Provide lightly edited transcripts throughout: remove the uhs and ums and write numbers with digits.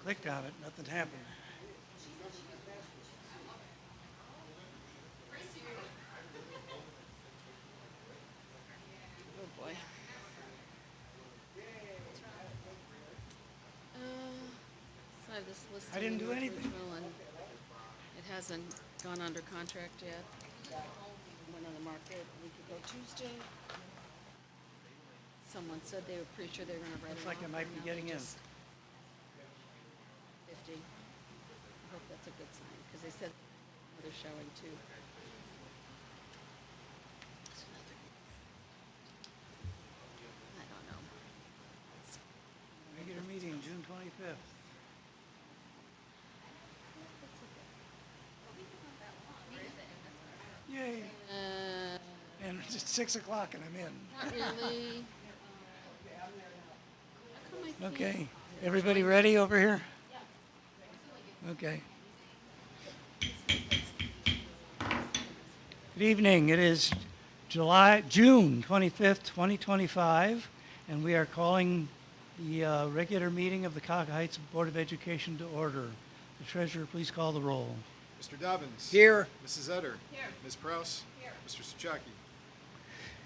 clicked on it, nothing happened. Oh, boy. So I have this listing. I didn't do in anything. Ridgeville, and it hasn't gone under contract yet. Went on the market a week ago Tuesday. Someone said they were pretty sure they were gonna write Looks it like off. it might but be now getting they in. just- 50. I hope that's a good sign, because they said they're showing too. I don't know. Regular meeting, June 25th. Yay. And it's 6 o'clock and I'm in. Not really. How come I can't- Okay, everybody ready over here? Okay. Good evening, it is June 25th, 2025, and we are calling the regular meeting of the Cog Heights Board of Education to order. The treasurer, please call the roll. Mr. Dobbins. Here. Mrs. Etter. Here. Ms. Prouse. Here. Mr. Suchaki.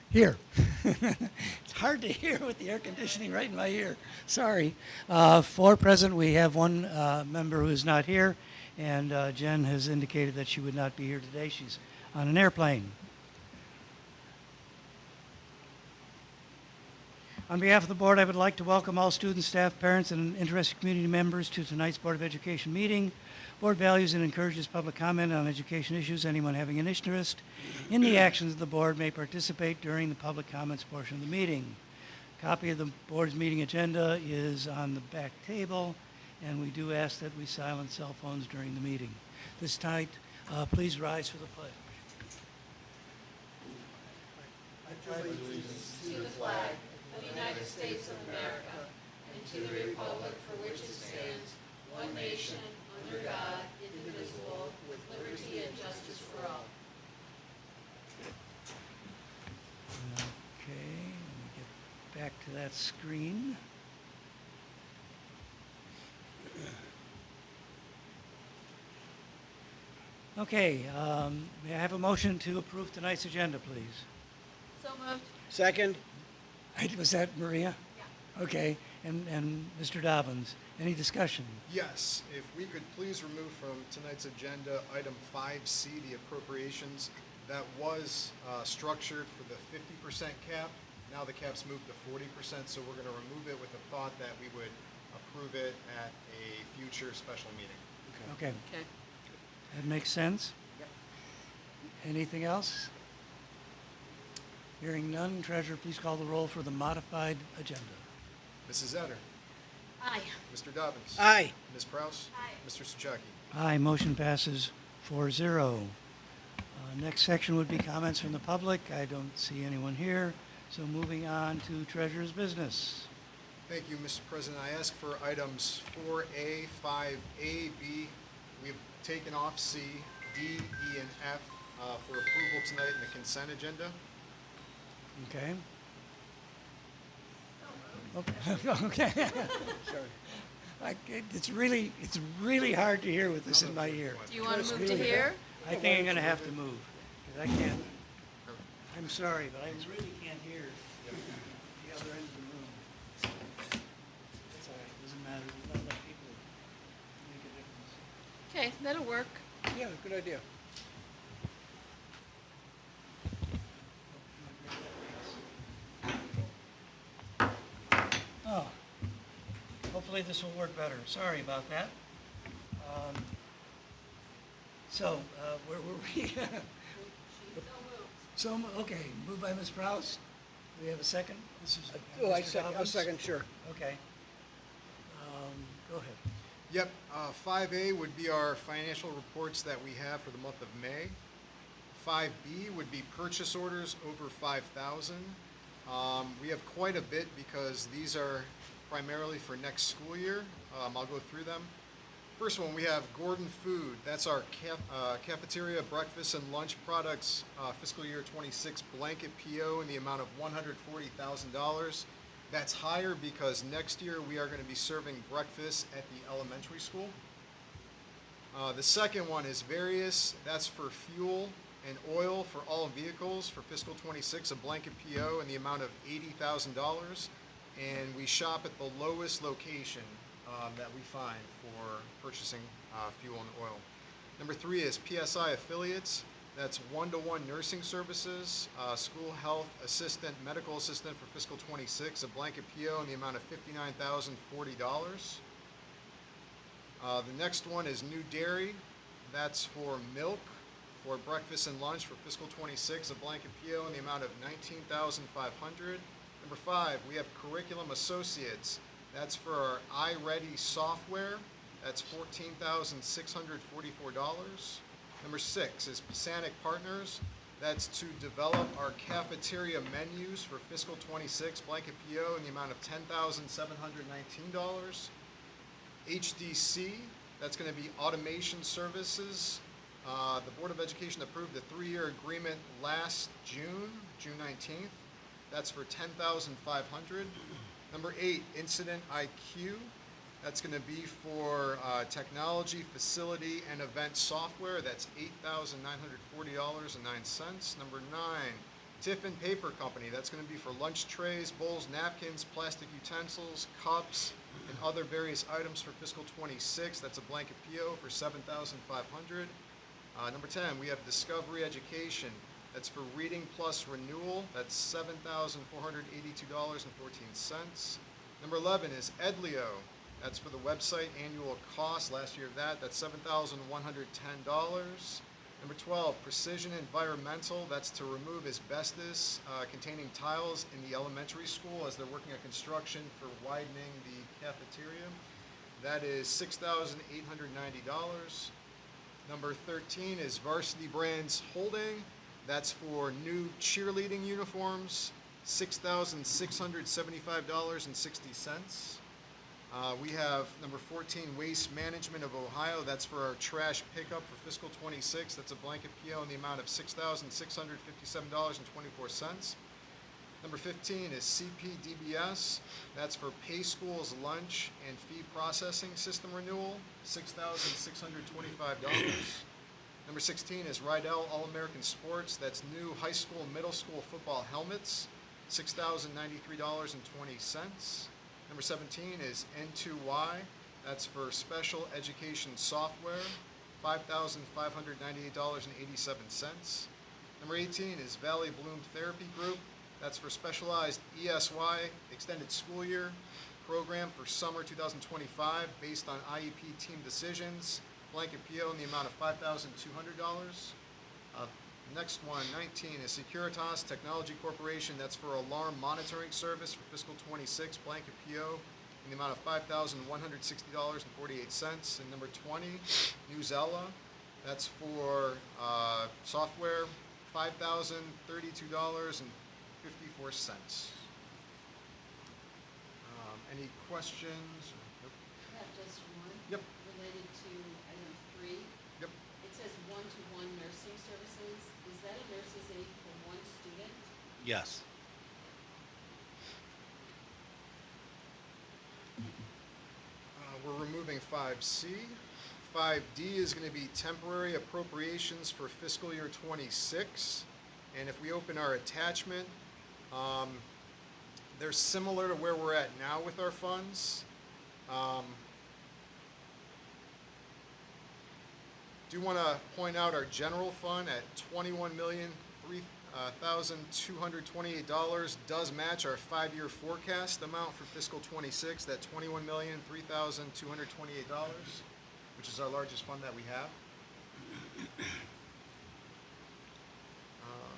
Here. It's hard to hear with the air conditioning right in my ear. Sorry. For present, we have one member who is not here, and Jen has indicated that she would not be here today. She's on an airplane. On behalf of the board, I would like to welcome all students, staff, parents, and interested community members to tonight's Board of Education meeting. Board values and encourages public comment on education issues. Anyone having an interest in the actions of the board may participate during the public comments portion of the meeting. Copy of the board's meeting agenda is on the back table, and we do ask that we silence cell phones during the meeting. This night, please rise for the pledge. Okay, let me get back to that screen. Okay, may I have a motion to approve tonight's agenda, please? So moved. Second? Was that Maria? Yeah. Okay, and Mr. Dobbins, any discussion? Yes, if we could please remove from tonight's agenda item 5C, the appropriations. That was structured for the 50% cap. Now the cap's moved to 40%, so we're going to remove it with the thought that we would approve it at a future special meeting. Okay, Okay. that makes sense. Yep. Anything else? Hearing none, treasurer, please call the roll for the modified agenda. Mrs. Etter. Aye. Mr. Dobbins. Aye. Ms. Prouse. Aye. Mr. Suchaki. Aye, motion passes 4-0. Next section would be comments from the public. I don't see anyone here, so moving on to treasurer's business. Thank you, Mr. President. I ask for items 4A, 5A, B. We've taken off C, D, E, and F for approval tonight in the consent agenda. Okay? Okay. It's really hard to hear with this in my ear. Do you want to move to here? I think I'm gonna have to move, because I can't, I'm sorry, but I really can't hear the other end of the room. That's all right, doesn't matter, we let people make a difference. Okay, that'll work. Yeah, good idea. Oh, hopefully this will work better. Sorry about that. So, where were we? So, okay, moved by Ms. Prouse. Do we have a second? This is Oh, Mr. I'll Dobbins? second, sure. Okay. Go ahead. Yep, 5A would be our financial reports that we have for the month of May. 5B would be purchase orders over 5,000. We have quite a bit because these are primarily for next school year. I'll go through them. First one, we have Gordon Food. That's our cafeteria, breakfast, and lunch products fiscal year 26 blanket PO in the amount of $140,000. That's higher because next year we are going to be serving breakfast at the elementary school. The second one is various. That's for fuel and oil for all vehicles for fiscal '26, a blanket PO in the amount of $80,000. And we shop at the lowest location that we find for purchasing fuel and oil. Number 3 is PSI affiliates. That's one-to-one nursing services, school health assistant, medical assistant for fiscal '26, a blanket PO in the amount of $59,040. The next one is new dairy. That's for milk for breakfast and lunch for fiscal '26, a blanket PO in the amount of $19,500. Number 5, we have curriculum associates. That's for our iReady software. That's $14,644. Number 6 is Pisanic Partners. That's to develop our cafeteria menus for fiscal '26, blanket PO in the amount of $10,719. HDC, that's going to be automation services. The Board of Education approved a 3-year agreement last June 19th. That's for $10,500. Number 8, Incident IQ. That's going to be for technology, facility, and event software. That's $8,940.09. Number 9, Tiffin Paper Company. That's going to be for lunch trays, bowls, napkins, plastic utensils, cups, and other various items for fiscal '26. That's a blanket PO for $7,500. Number 10, we have Discovery Education. That's for Reading Plus renewal. That's $7,482.14. Number 11 is Edlio. That's for the website annual cost. Last year of that's $7,110. Number 12, Precision Environmental. That's to remove asbestos containing tiles in the elementary school as they're working on construction for widening the cafeteria. That is $6,890. Number 13 is Varsity Brands Holding. That's for new cheerleading uniforms, $6,675.60. We have number 14, Waste Management of Ohio. That's for our trash pickup for fiscal '26. That's a blanket PO in the amount of $6,657.24. Number 15 is CPDBS. That's for Pay Schools lunch and fee processing system renewal, $6,625. Number 16 is Rydell All-American Sports. That's new high school, middle school football helmets, $6,093.20. Number 17 is N2Y. That's for special education software, $5,598.87. Number 18 is Valley Bloom Therapy Group. That's for specialized ESY, extended school year program for summer 2025 based on IEP team decisions. Blanket PO in the amount of $5,200. Next one, 19, is Securitas Technology Corporation. That's for alarm monitoring service for fiscal '26. Blanket PO in the amount of $5,160.48. And number 20, Newzella. That's for software, $5,032.54. Any questions? Nope. I have just one. Yep. Related to item 3. Yep. It says one-to-one nursing services. Is that a nurse's aide for one student? Yes. We're removing 5C. 5D is going to be temporary appropriations for fiscal year '26. And if we open our attachment, they're similar to where we're at now with our funds. Do want to point out our general fund at $21,003,228 does match our 5-year forecast amount for fiscal '26. That $21,003,228, which is our largest fund that we have.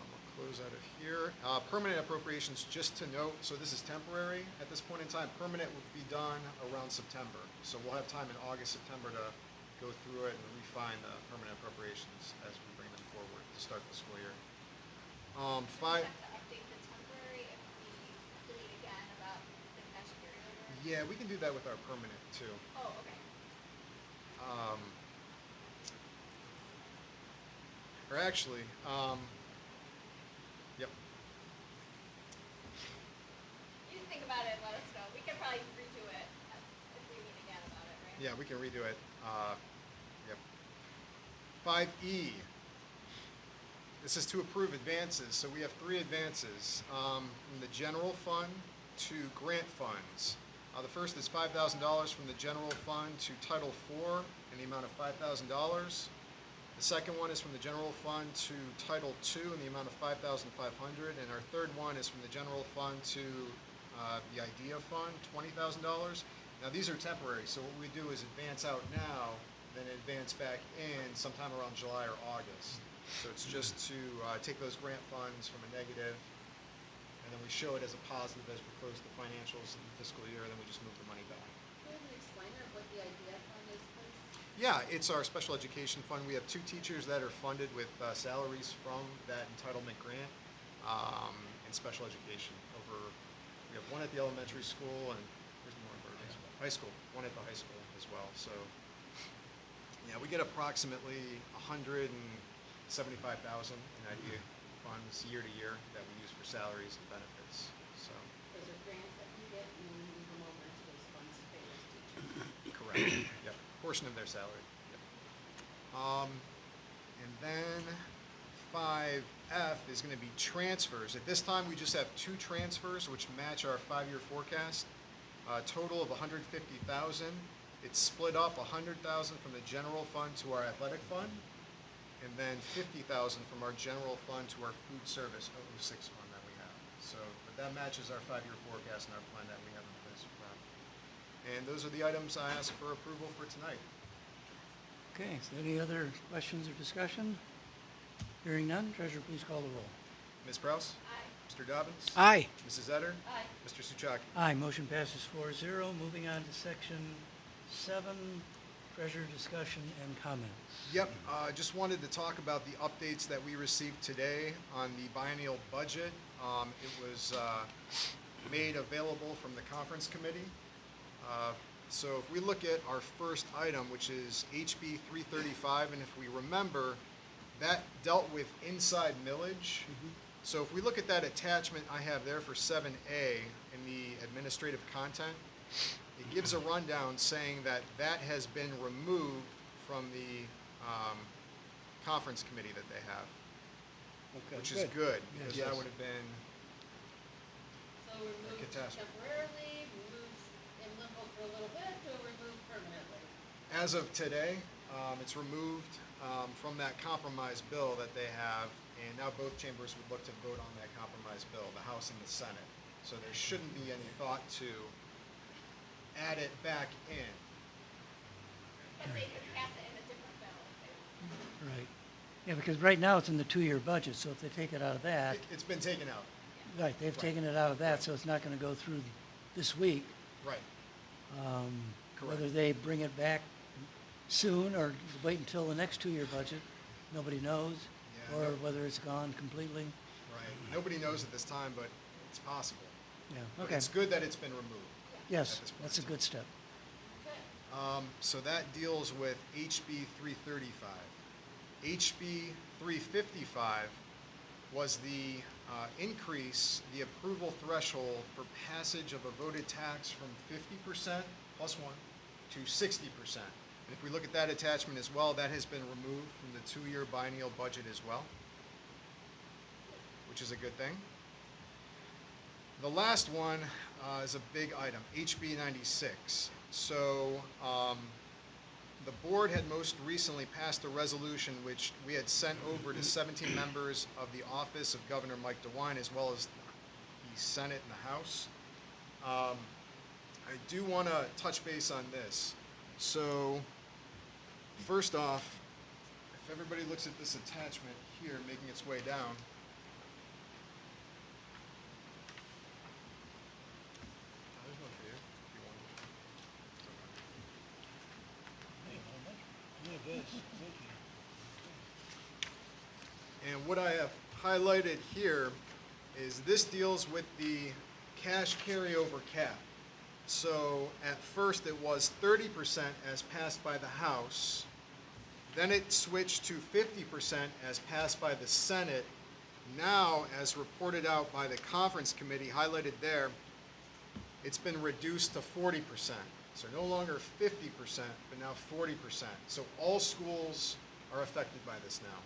We'll close out of here. Permanent appropriations, just to note, so this is temporary at this point in time. Permanent would be done around September. So we'll have time in August, September to go through it and refine the permanent appropriations as we bring them forward to start the school year. We have to update the temporary if we delete again about the cash carryover. Yeah, we can do that with our permanent too. Oh, okay. Or actually, yep. You can think about it Yeah, we can redo it. Yep. 5E. This is to approve advances. So we have 3 advances from the general fund to grant funds. The first is $5,000 from the general fund to Title IV in the amount of $5,000. The second one is from the general fund to Title II in the amount of $5,500. And our third one is from the general fund to the IDEA fund, $20,000. Now these are temporary, so what we do is advance out now, then advance back in sometime around July or August. So it's just to take those grant funds from a negative, and then we show it as a positive as we close the financials in the fiscal year, and then we just move the money back. Can you explain what the IDEA fund is, please? Yeah, it's our special education fund. We have 2 teachers that are funded with salaries from that entitlement grant in special education. We have one at the elementary school, and there's more in Bergen. High school, one at the high school as well. So, yeah, we get approximately $175,000 in IDEA funds year to year that we use for salaries and benefits. So, Those are grants that you get, and then you move them over into those funds to pay those teachers. correct. Yep, portion of their salary. Yep. And then 5F is going to be transfers. At this time, we just have 2 transfers, which match our 5-year forecast. A total of $150,000. It's split up $100,000 from the general fund to our athletic fund, and then $50,000 from our general fund to our food service 006 fund that we have. So, but that matches our 5-year forecast and our plan that we have in place for that. And those are the items I ask for approval for tonight. Okay, so any other questions or discussion? Hearing none, treasurer, please call the roll. Ms. Prouse? Aye. Mr. Dobbins? Aye. Mrs. Etter? Aye. Mr. Souchaki? Aye, motion passes 4-0. Moving on to section 7, treasurer discussion and comments. Yep, just wanted to talk about the updates that we received today on the biennial budget. It was made available from the conference committee. So if we look at our first item, which is HB 335, and if we remember, that dealt with inside millage. So if we look at that attachment I have there for 7A in the administrative content, it gives a rundown saying that that has been removed from the conference committee that they have, which is good, because Yes. that would have been, So removed catastrophe. temporarily, removed in limbo for a little bit, or removed permanently? as of today, it's removed from that compromise bill that they have, and now both chambers would look to vote on that compromise bill, the House and the Senate. So there shouldn't be any thought to add it back in. But they could pass it in a different bill if they Right. Yeah, because right now it's in the 2-year budget, so if they take it out of that, It's been taken out. right, they've taken it out of that, so it's not going to go through this week. Right. Whether Correct. they bring it back soon or wait until the next 2-year budget, nobody knows. Yeah, Or no- whether it's gone completely. Right. Nobody knows at this time, but it's possible. Yeah, But okay. it's good that it's been removed. Yes, at this point that's a in good step. So that deals with HB 335. HB 355 was the increase the approval threshold for passage of a voted tax from 50% plus 1 to 60%. And if we look at that attachment as well, that has been removed from the 2-year biennial budget as well, which is a good thing. The last one is a big item, HB 96. So the board had most recently passed a resolution which we had sent over to 17 members of the office of Governor Mike DeWine, as well as the Senate and the House. I do want to touch base on this. So first off, if everybody looks at this attachment here making its way down, there's one for you, if you want. And what I have highlighted here is this deals with the cash carryover cap. So at first it was 30% as passed by the House. Then it switched to 50% as passed by the Senate. Now, as reported out by the conference committee highlighted there, it's been reduced to 40%. So no longer 50%, but now 40%. So all schools are affected by this now.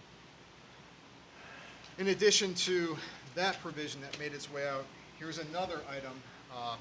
In addition to that provision that made its way out, here's another item. Sorry.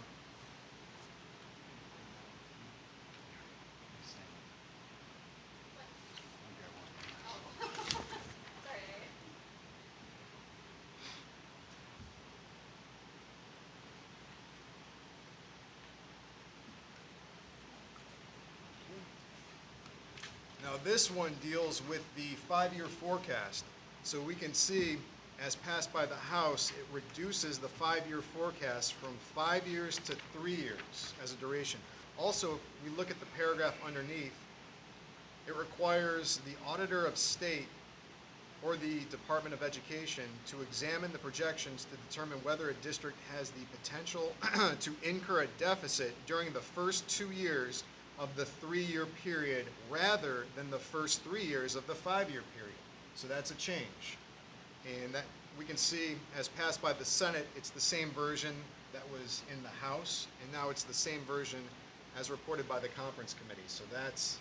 Now this one deals with the 5-year forecast. So we can see, as passed by the House, it reduces the 5-year forecast from 5 years to 3 years as a duration. Also, if we look at the paragraph underneath, it requires the Auditor of State or the Department of Education to examine the projections to determine whether a district has the potential to incur a deficit during the first 2 years of the 3-year period rather than the first 3 years of the 5-year period. So that's a change. And that we can see, as passed by the Senate, it's the same version that was in the House, and now it's the same version as reported by the conference committee. So that's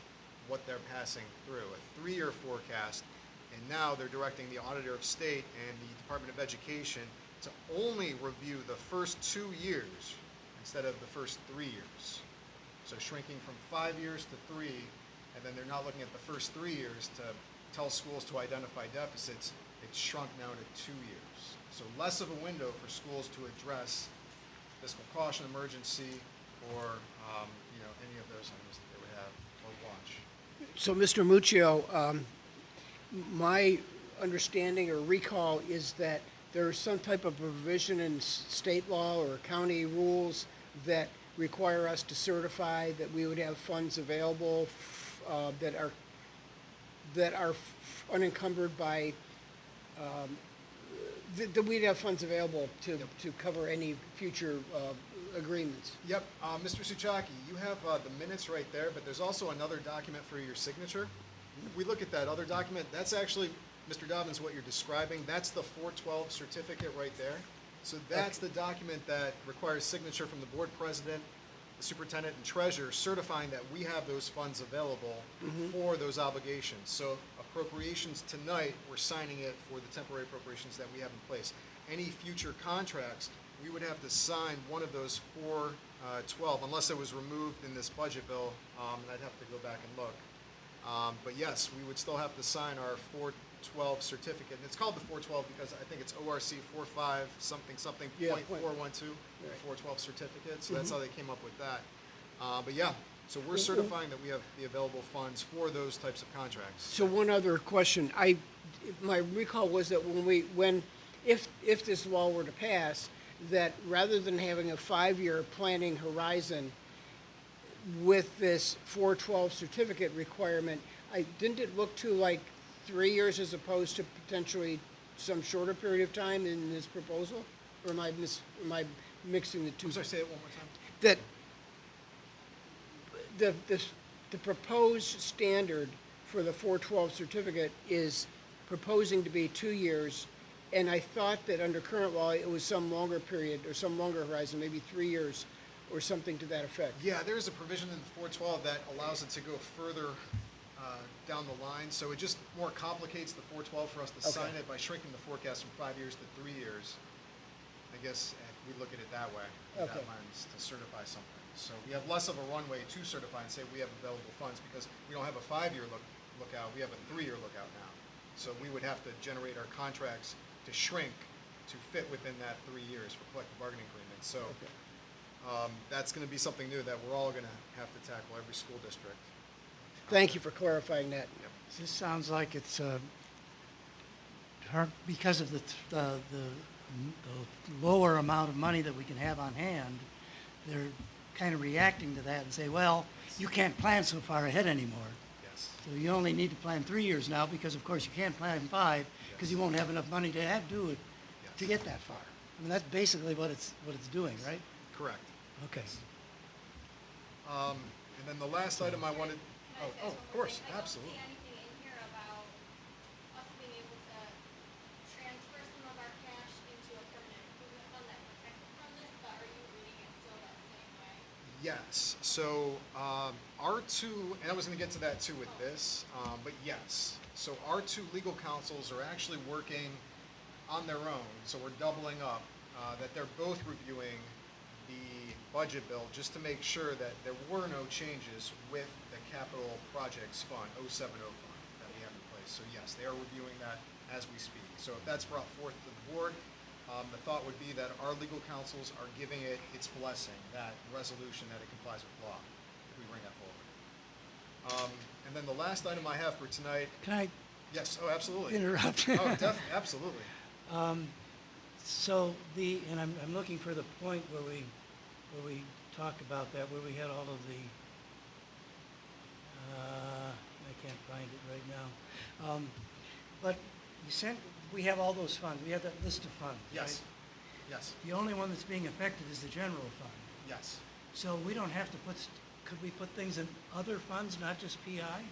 what they're passing through, a 3-year forecast. And now they're directing the Auditor of State and the Department of Education to only review the first 2 years instead of the first 3 years. So shrinking from 5 years to 3, and then they're not looking at the first 3 years to tell schools to identify deficits. It's shrunk now to 2 years. So less of a window for schools to address fiscal caution, emergency, or any of those items that they would have or watch. So, Mr. Muccio, my understanding or recall is that there's some type of provision in state law or county rules that require us to certify that we would have funds available that are unencumbered by, that we'd have funds available to cover any future agreements. Yep, Mr. Suchaki, you have the minutes right there, but there's also another document for your signature. If we look at that other document, that's actually, Mr. Dobbins, what you're describing. That's the 412 certificate right there. So that's the document that requires signature from the board president, the superintendent, and treasurer, certifying that we have those funds available for those obligations. So appropriations tonight, we're signing it for the temporary appropriations that we have in place. Any future contracts, we would have to sign one of those 412, unless it was removed in this budget bill, and I'd have to go back and look. But yes, we would still have to sign our 412 certificate. And it's called the 412 because I think it's ORC 45 something something Yeah, .412, Right. 412 certificate. So that's how they came up with that. But yeah, so we're certifying that we have the available funds for those types of contracts. So one other question. My recall was that if this law were to pass, that rather than having a 5-year planning horizon with this 412 certificate requirement, didn't it look to like 3 years as opposed to potentially some shorter period of time in this proposal? Or am I mixing the two? I'm sorry, say it one more time. That the proposed standard for the 412 certificate is proposing to be 2 years, and I thought that under current law, it was some longer period or some longer horizon, maybe 3 years or something to that effect. Yeah, there's a provision in the 412 that allows it to go further down the line. So it just more complicates the 412 for us to sign it by shrinking the forecast from 5 years to 3 years. I guess if we look at it that way, that lens, to certify something. So we have less of a runway to certify and say we have available funds because we don't have a 5-year lookout, we have a 3-year lookout now. So we would have to generate our contracts to shrink to fit within that 3 years for collective bargaining agreement. So that's going to be something new that we're all going to have to tackle, every school district. Thank you for clarifying that. This sounds like it's because of the lower amount of money that we can have on hand, they're kind of reacting to that and say, well, you can't plan so far ahead anymore. Yes. So you only need to plan 3 years now because, of course, you can't plan 5 because you won't have enough money to do it to get that far. I mean, that's basically what it's doing, right? Correct. Okay. And then the last item I wanted, Can I say of something? course, I don't absolutely. see anything in here about us being able to transfer some of our cash into a permanent improvement fund that protects it from this, but are you reading it still that same? Yes, so R2, and I was going to get to that too with this, but yes. So R2 legal counsels are actually working on their own, so we're doubling up, that they're both reviewing the budget bill just to make sure that there were no changes with the capital projects fund, 070 fund that we have in place. So yes, they are reviewing that as we speak. So if that's brought forth to the board, the thought would be that our legal counsels are giving it its blessing, that resolution, that it complies with law, if we bring that forward. And then the last item I have for tonight, Can I yes, oh, absolutely. interrupt? Oh, absolutely. So and I'm looking for the point where we talked about that, where we had all of the, I can't find it right now. But we have all those funds, we have that list of funds, right? Yes, yes, The only one that's being affected is the general fund. yes. So we don't have to could we put things in other funds, not just PI?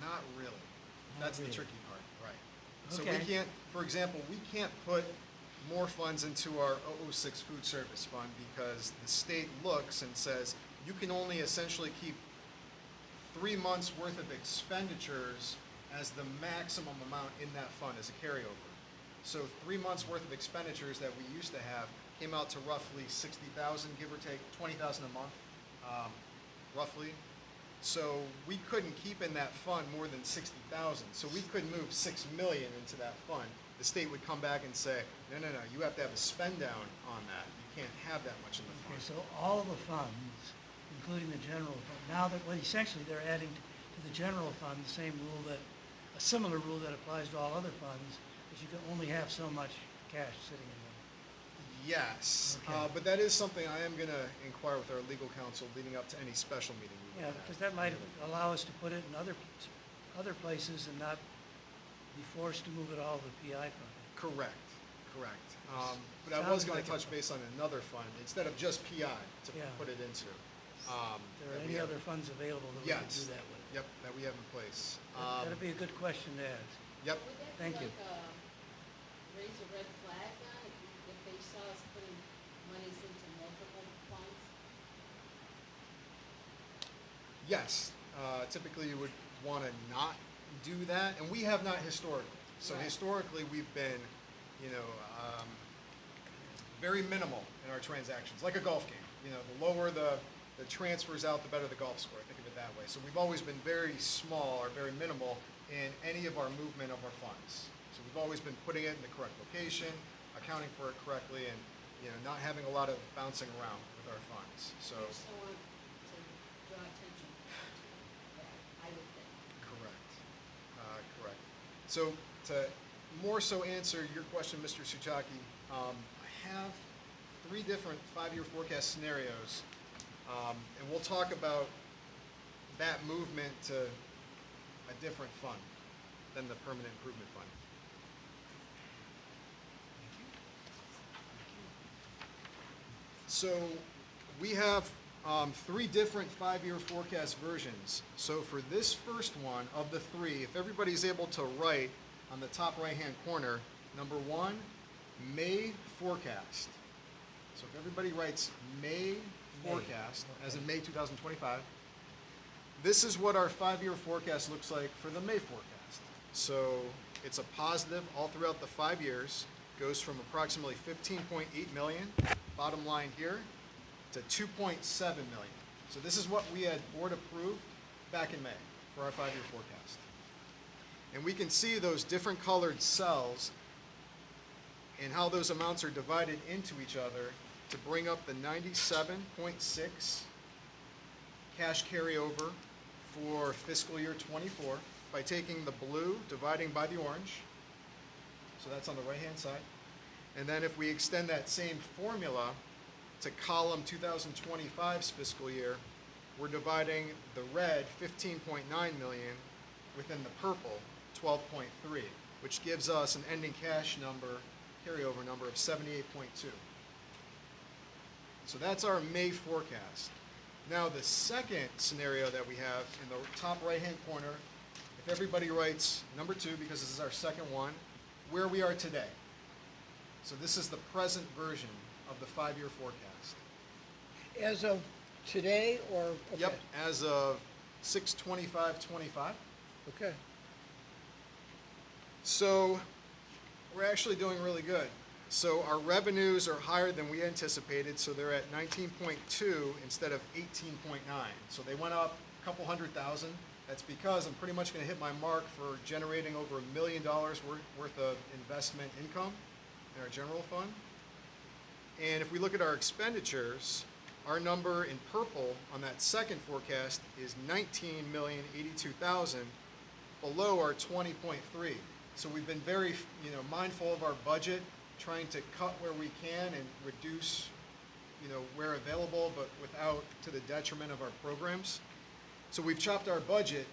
Not really. That's really. the tricky part, right. So we Okay. can't, for example, we can't put more funds into our 006 food service fund because the state looks and says, you can only essentially keep 3 months worth of expenditures as the maximum amount in that fund as a carryover. So 3 months worth of expenditures that we used to have came out to roughly 60,000, give or take 20,000 a month, roughly. So we couldn't keep in that fund more than 60,000. So we couldn't move 6 million into that fund. The state would come back and say, no, you have to have a spend down on that. You can't have that much in the Okay, fund. so all the funds, including the general fund, now that, well, essentially they're adding to the general fund the same rule a similar rule that applies to all other funds, is you can only have so much cash sitting in them. Yes, Okay. but that is something I am going to inquire with our legal counsel leading up to any special meeting we Yeah, would have. because that might allow us to put it in other places and not be forced to move it all to the PI fund. Correct. But I Sounds was going like to touch base on another fund instead of just PI to Yeah. put it into. There are that we any have- other funds available that we could Yes. do that with? Yep, that we have in place. That'd be a good question to ask. Yep. Would that Thank be you. like, raise a red flag then, if they saw us putting monies into multiple funds? Yes, typically you would want to not do that, and we have not historically. So Right. historically, we've been, very minimal in our transactions, like a golf game. The lower the transfers out, the better the golf score. Think of it that way. So we've always been very small or very minimal in any of our movement of our funds. So we've always been putting it in the correct location, accounting for it correctly, and not having a lot of bouncing around with our funds. So. I just don't want to draw attention to that, I would think. Correct. So to more so answer your question, Mr. Suchaki, I have 3 different 5-year forecast scenarios, and we'll talk about that movement to a different fund than the permanent improvement fund. So we have 3 different 5-year forecast versions. So for this first one of the 3, if everybody's able to write on the top right-hand corner, number 1, May forecast. So if everybody writes May forecast, as in May 2025, this is what our 5-year forecast looks like for the May forecast. So it's a positive all throughout the 5 years, goes from approximately 15.8 million, bottom line here, to 2.7 million. So this is what we had board approved back in May for our 5-year forecast. And we can see those different colored cells and how those amounts are divided into each other to bring up the 97.6 cash carryover for fiscal year 24 by taking the blue, dividing by the orange. So that's on the right-hand side. And then if we extend that same formula to column 2025's fiscal year, we're dividing the red 15.9 million within the purple 12.3, which gives us an ending cash number, carryover number of 78.2. So that's our May forecast. Now the second scenario that we have in the top right-hand corner, if everybody writes number 2, because this is our second one, where we are today. So this is the present version of the 5-year forecast. As of today, or? Okay. Yep, as of 6/25/25. Okay. So we're actually doing really good. So our revenues are higher than we anticipated, so they're at 19.2 instead of 18.9. So they went up a couple $100,000. That's because I'm pretty much going to hit my mark for generating over $1 million worth of investment income in our general fund. And if we look at our expenditures, our number in purple on that second forecast is 19,082,000, below our 20.3. So we've been very, mindful of our budget, trying to cut where we can and reduce, where available, but without to the detriment of our programs. So we've chopped our budget,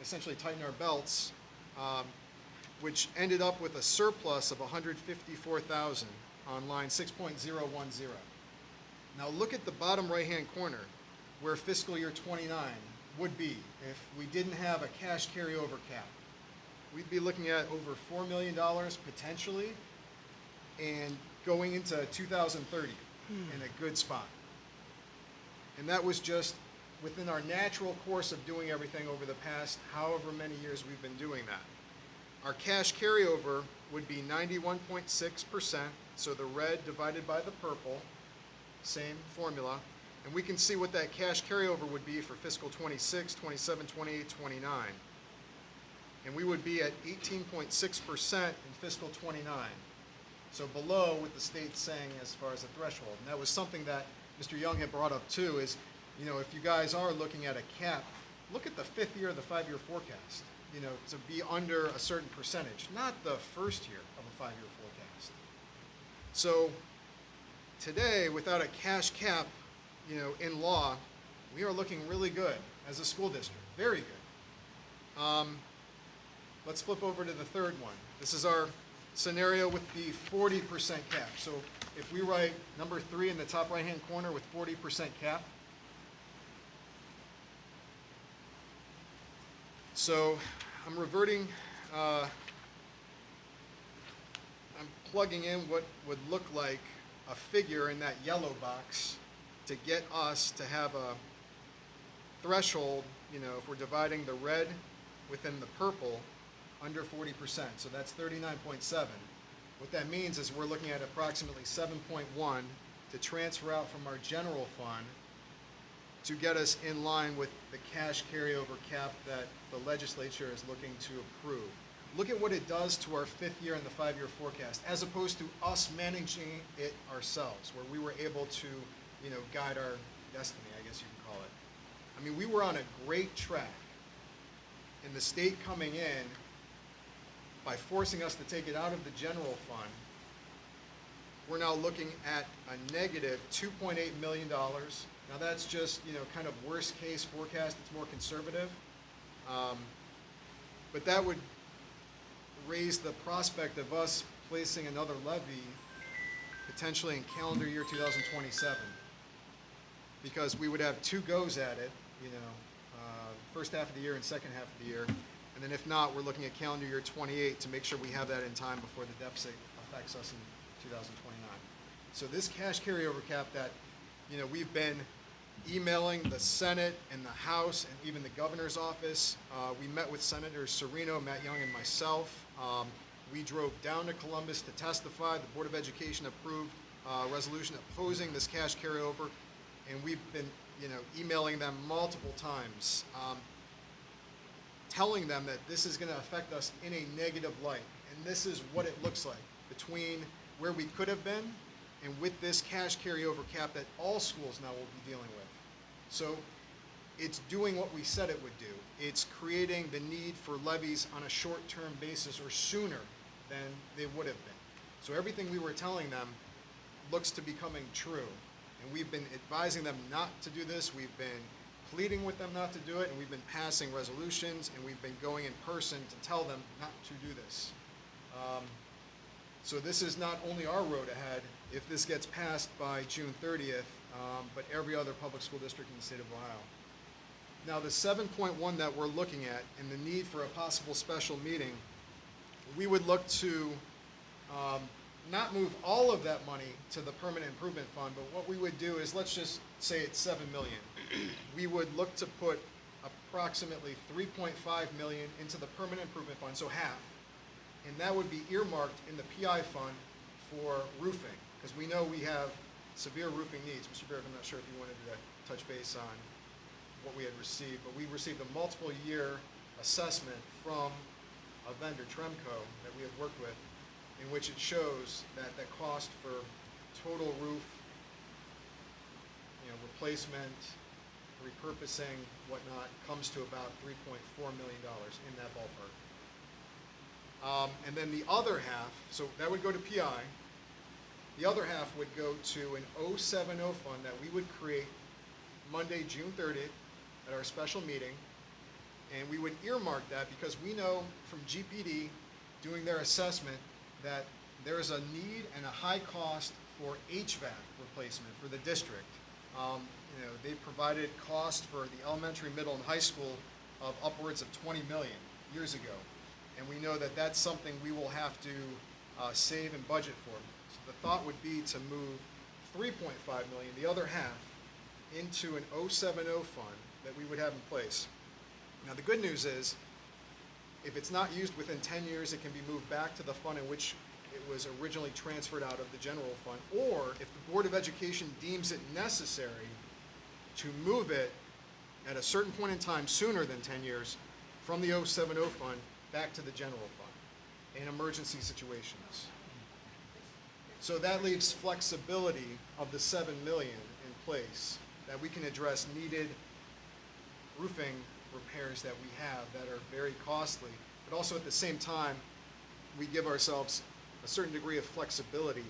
essentially tightened our belts, which ended up with a surplus of 154,000 on line 6.010. Now look at the bottom right-hand corner, where fiscal year 29 would be if we didn't have a cash carryover cap. We'd be looking at over $4 million potentially, and going into 2030 in a good spot. And that was just within our natural course of doing everything over the past however many years we've been doing that. Our cash carryover would be 91.6%, so the red divided by the purple, same formula. And we can see what that cash carryover would be for fiscal 26, 27, 28, 29. And we would be at 18.6% in fiscal 29. So below what the state's saying as far as the threshold. And that was something that Mr. Young had brought up too, is, if you guys are looking at a cap, look at the 5th year of the 5-year forecast, to be under a certain percentage, not the first year of a 5-year forecast. So today, without a cash cap, in law, we are looking really good as a school district, very good. Let's flip over to the third one. This is our scenario with the 40% cap. So if we write number 3 in the top right-hand corner with 40% cap, so I'm reverting, I'm plugging in what would look like a figure in that yellow box to get us to have a threshold, if we're dividing the red within the purple, under 40%, so that's 39.7. What that means is we're looking at approximately 7.1 to transfer out from our general fund to get us in line with the cash carryover cap that the legislature is looking to approve. Look at what it does to our 5th year and the 5-year forecast, as opposed to us managing it ourselves, where we were able to, guide our destiny, I guess you can call it. I mean, we were on a great track, and the state coming in, by forcing us to take it out of the general fund, we're now looking at a negative $2.8 million. Now that's just, kind of worst case forecast, it's more conservative. But that would raise the prospect of us placing another levy potentially in calendar year 2027. Because we would have 2 goes at it, first half of the year and second half of the year. And then if not, we're looking at calendar year 28 to make sure we have that in time before the deficit affects us in 2029. So this cash carryover cap that, we've been emailing the Senate and the House and even the governor's office. We met with Senators Serino, Matt Young, and myself. We drove down to Columbus to testify. The Board of Education approved a resolution opposing this cash carryover, and we've been, emailing them multiple times, telling them that this is going to affect us in a negative light. And this is what it looks like between where we could have been and with this cash carryover cap that all schools now will be dealing with. So it's doing what we said it would do. It's creating the need for levies on a short-term basis or sooner than they would have been. So everything we were telling them looks to be coming true. And we've been advising them not to do this. We've been pleading with them not to do it, and we've been passing resolutions, and we've been going in person to tell them not to do this. So this is not only our road ahead if this gets passed by June 30th, but every other public school district in the state of Ohio. Now the 7.1 that we're looking at and the need for a possible special meeting, we would look to not move all of that money to the permanent improvement fund, but what we would do is, let's just say it's 7 million. We would look to put approximately 3.5 million into the permanent improvement fund, so half. And that would be earmarked in the PI fund for roofing, because we know we have severe roofing needs. Mr. Barrett, I'm not sure if you wanted to touch base on what we had received, but we received a multiple year assessment from a vendor, Tremco, that we have worked with, in which it shows that the cost for total roof, replacement, repurposing, whatnot, comes to about $3.4 million in that ballpark. And then the other half, so that would go to PI. The other half would go to an 070 fund that we would create Monday, June 30th at our special meeting. And we would earmark that because we know from GPD doing their assessment that there is a need and a high cost for HVAC replacement for the district. They provided cost for the elementary, middle, and high school of upwards of 20 million years ago. And we know that that's something we will have to save and budget for. So the thought would be to move 3.5 million, the other half, into an 070 fund that we would have in place. Now, the good news is, if it's not used within 10 years, it can be moved back to the fund in which it was originally transferred out of the general fund. Or if the Board of Education deems it necessary to move it at a certain point in time sooner than 10 years from the 070 fund back to the general fund in emergency situations. So that leaves flexibility of the 7 million in place that we can address needed roofing repairs that we have that are very costly, but also at the same time, we give ourselves a certain degree of flexibility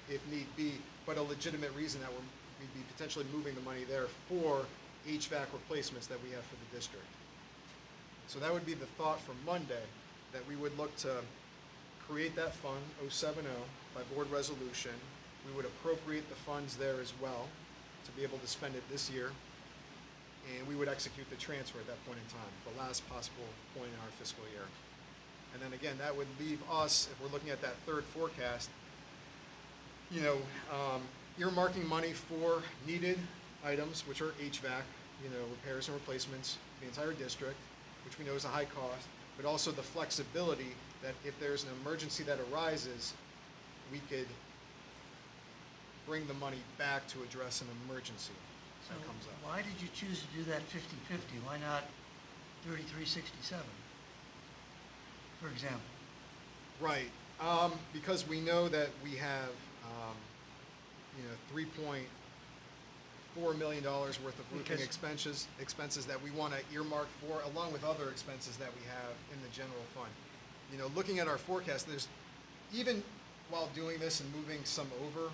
if need be, but a legitimate reason that we'd be potentially moving the money there for HVAC replacements that we have for the district. So that would be the thought for Monday, that we would look to create that fund, 070, by board resolution. We would appropriate the funds there as well to be able to spend it this year. And we would execute the transfer at that point in time, the last possible point in our fiscal year. And then again, that would leave us, if we're looking at that third forecast, earmarking money for needed items, which are HVAC, repairs and replacements, the entire district, which we know is a high cost, but also the flexibility that if there's an emergency that arises, we could bring the money back to address an emergency So that comes up. why did you choose to do that 50/50? Why not 33/67, for example? Right, because we know that we have, $3.4 million worth of roofing Because- expenses that we want to earmark for, along with other expenses that we have in the general fund. Looking at our forecast, even while doing this and moving some over,